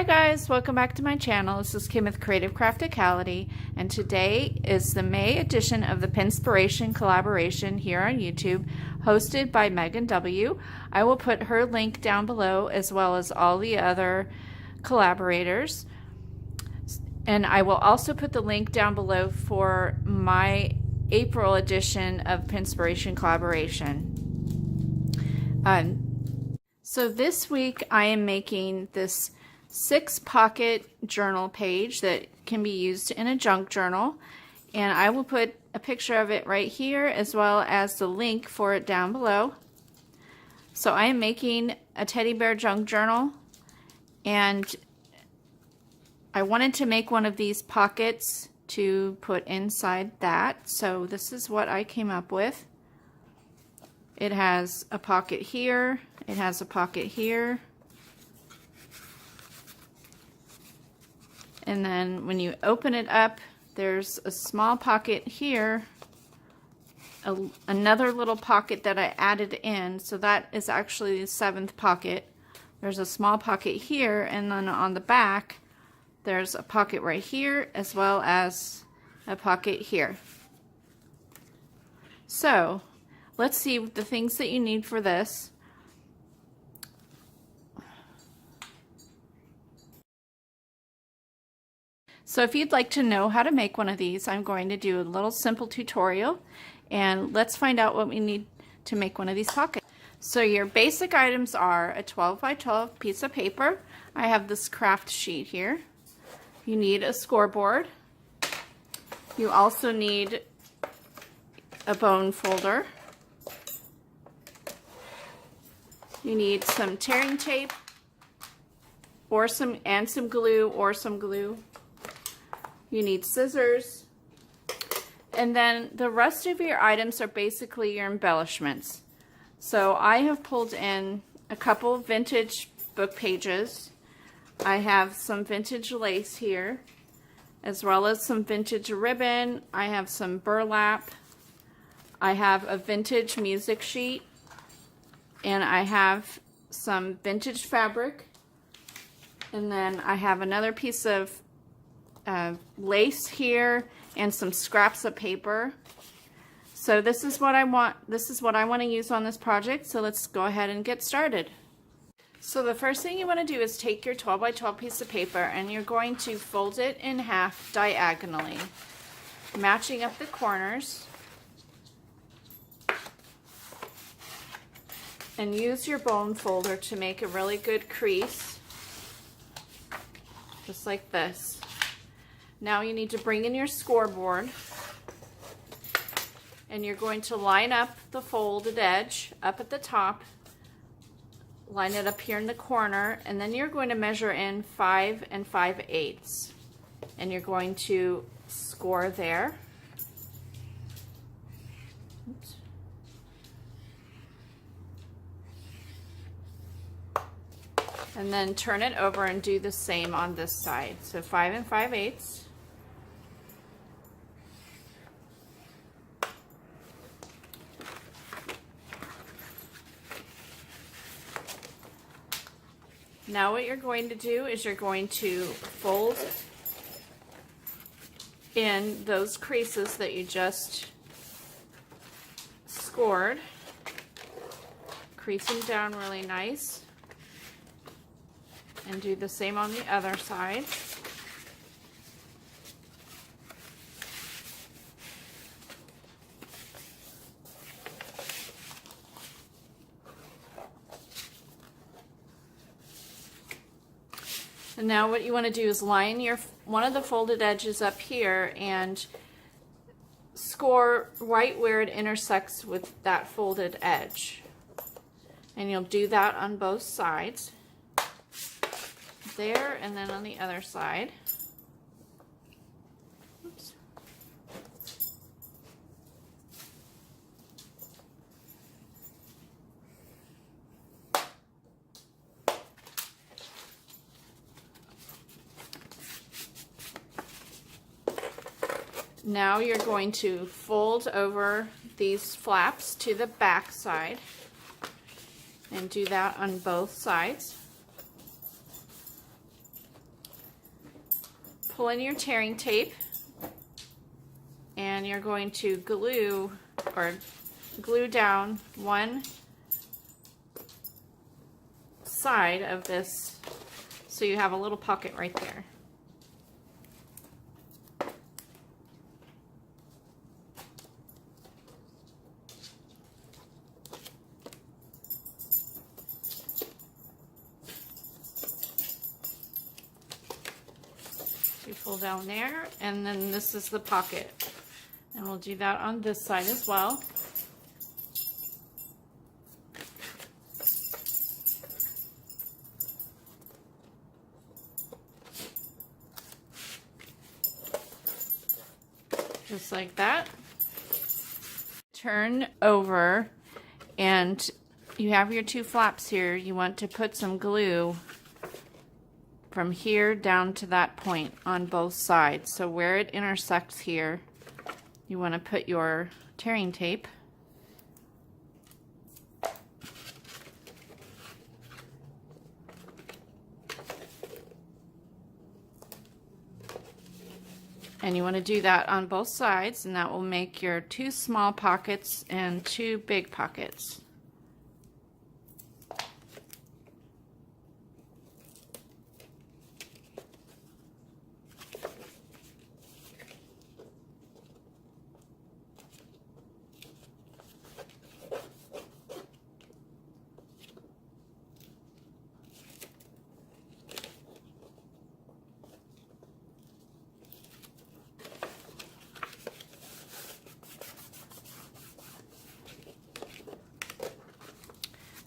guys, welcome back to my channel. This is Kim with Creative Crafticality, and today is the May edition of the Pinspiration collaboration here on YouTube, hosted by Megan W. I will put her link down below as well as all the other collaborators, and I will also put the link down below for my April edition of Pinspiration collaboration. So this week I am making this 6-pocket journal page that can be used in a junk journal, and I will put a picture of it right here as well as the link for it down below. So I am making a teddy bear junk journal, and I wanted to make one of these pockets to put inside that, so this is what I came up with. It has a pocket here, it has a pocket here, and then when you open it up, there's a small pocket here, another little pocket that I added in, so that is actually the 7th pocket. There's a small pocket here, and then on the back there's a pocket right here as well as a pocket here. So let's see the things that you need for this. So if you'd like to know how to make one of these, I'm going to do a little simple tutorial, and let's find out what we need to make one of these pockets. So your basic items are a 12 by 12 piece of paper. I have this craft sheet here. You need a scoreboard. You also need a bone folder. You need some tearing tape or some glue. You need scissors, and then the rest of your items are basically your embellishments. So I have pulled in a couple of vintage book pages. I have some vintage lace here, as well as some vintage ribbon. I have some burlap. I have a vintage music sheet, and I have some vintage fabric, and then I have another piece of lace here and some scraps of paper. So this is what I want. This is what I want to use on this project. So let's go ahead and get started. So the first thing you want to do is take your 12 by 12 piece of paper, and you're going to fold it in half diagonally, matching up the corners, and use your bone folder to make a really good crease, just like this. Now you need to bring in your scoreboard, and you're going to line up the folded edge up at the top, line it up here in the corner, and then you're going to measure in 5 5/8, and you're going to score there. Oops. And then turn it over and do the same on this side. So 5 5/8. Now what you're going to do is you're going to fold in those creases that you just scored. Crease them down really nice. And do the same on the other side. And now what you want to do is line one of the folded edges up here and score right where it intersects with that folded edge. And you'll do that on both sides. There, and then on the other side. Oops. Now you're going to fold over these flaps to the back side and do that on both sides. pull in your tearing tape and you're going to glue down one side of this so you have a little pocket right there. You pull down there, and then this is the pocket. And we'll do that on this side as well. Just like that. Turn over, and you have your two flaps here. You want to put some glue from here down to that point on both sides. So where it intersects here, you want to put your tearing tape. And you want to do that on both sides, and that will make your two small pockets and two big pockets.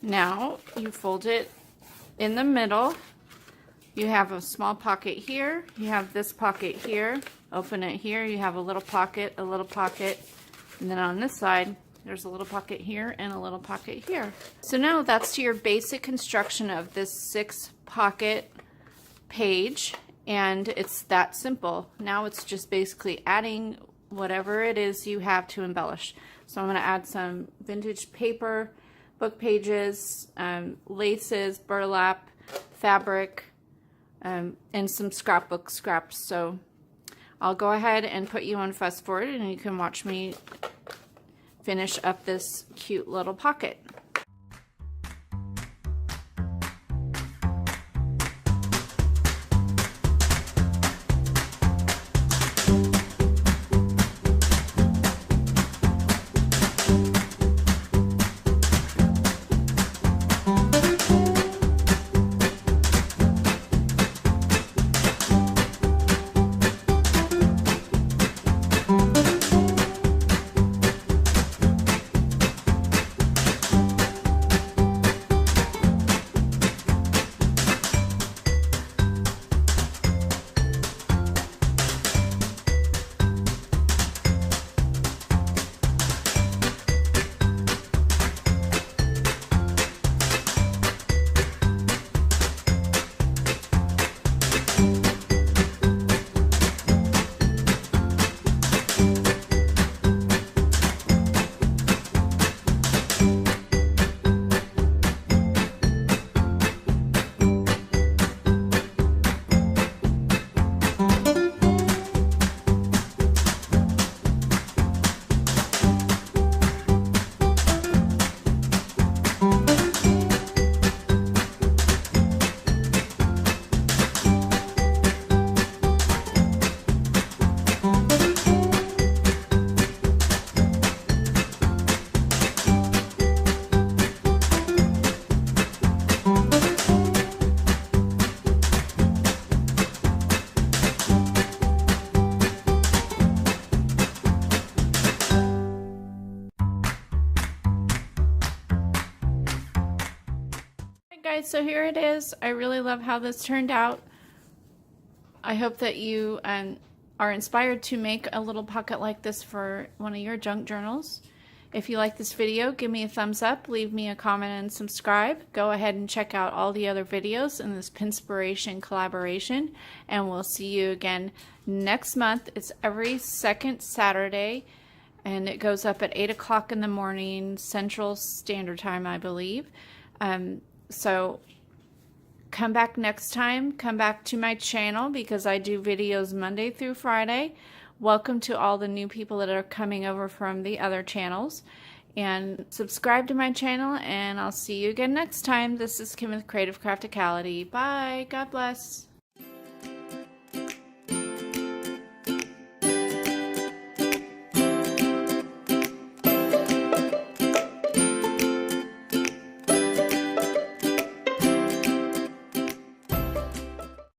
Now you fold it in the middle. You have a small pocket here. You have this pocket here. Open it here. You have a little pocket, and then on this side, there's a little pocket here and a little pocket here. So now that's your basic construction of this 6-pocket page, and it's that simple. Now it's just basically adding whatever it is you have to embellish. So I'm going to add some vintage paper, book pages, laces, burlap, fabric, and some scrapbook scraps. So I'll go ahead and put you on fast forward, and you can watch me finish up this cute little pocket. Guys, so here it is. I really love how this turned out. I hope that you are inspired to make a little pocket like this for one of your junk journals. If you like this video, give me a thumbs up, leave me a comment, and subscribe. Go ahead and check out all the other videos in this Pinspiration collaboration, and we'll see you again next month. It's every second Saturday, and it goes up at 8 o'clock in the morning, Central Standard Time, I believe. So come back next time. Come back to my channel because I do videos Monday through Friday. Welcome to all the new people that are coming over from the other channels. And subscribe to my channel, and I'll see you again next time. This is Kim with Creative Crafticality. Bye. God bless.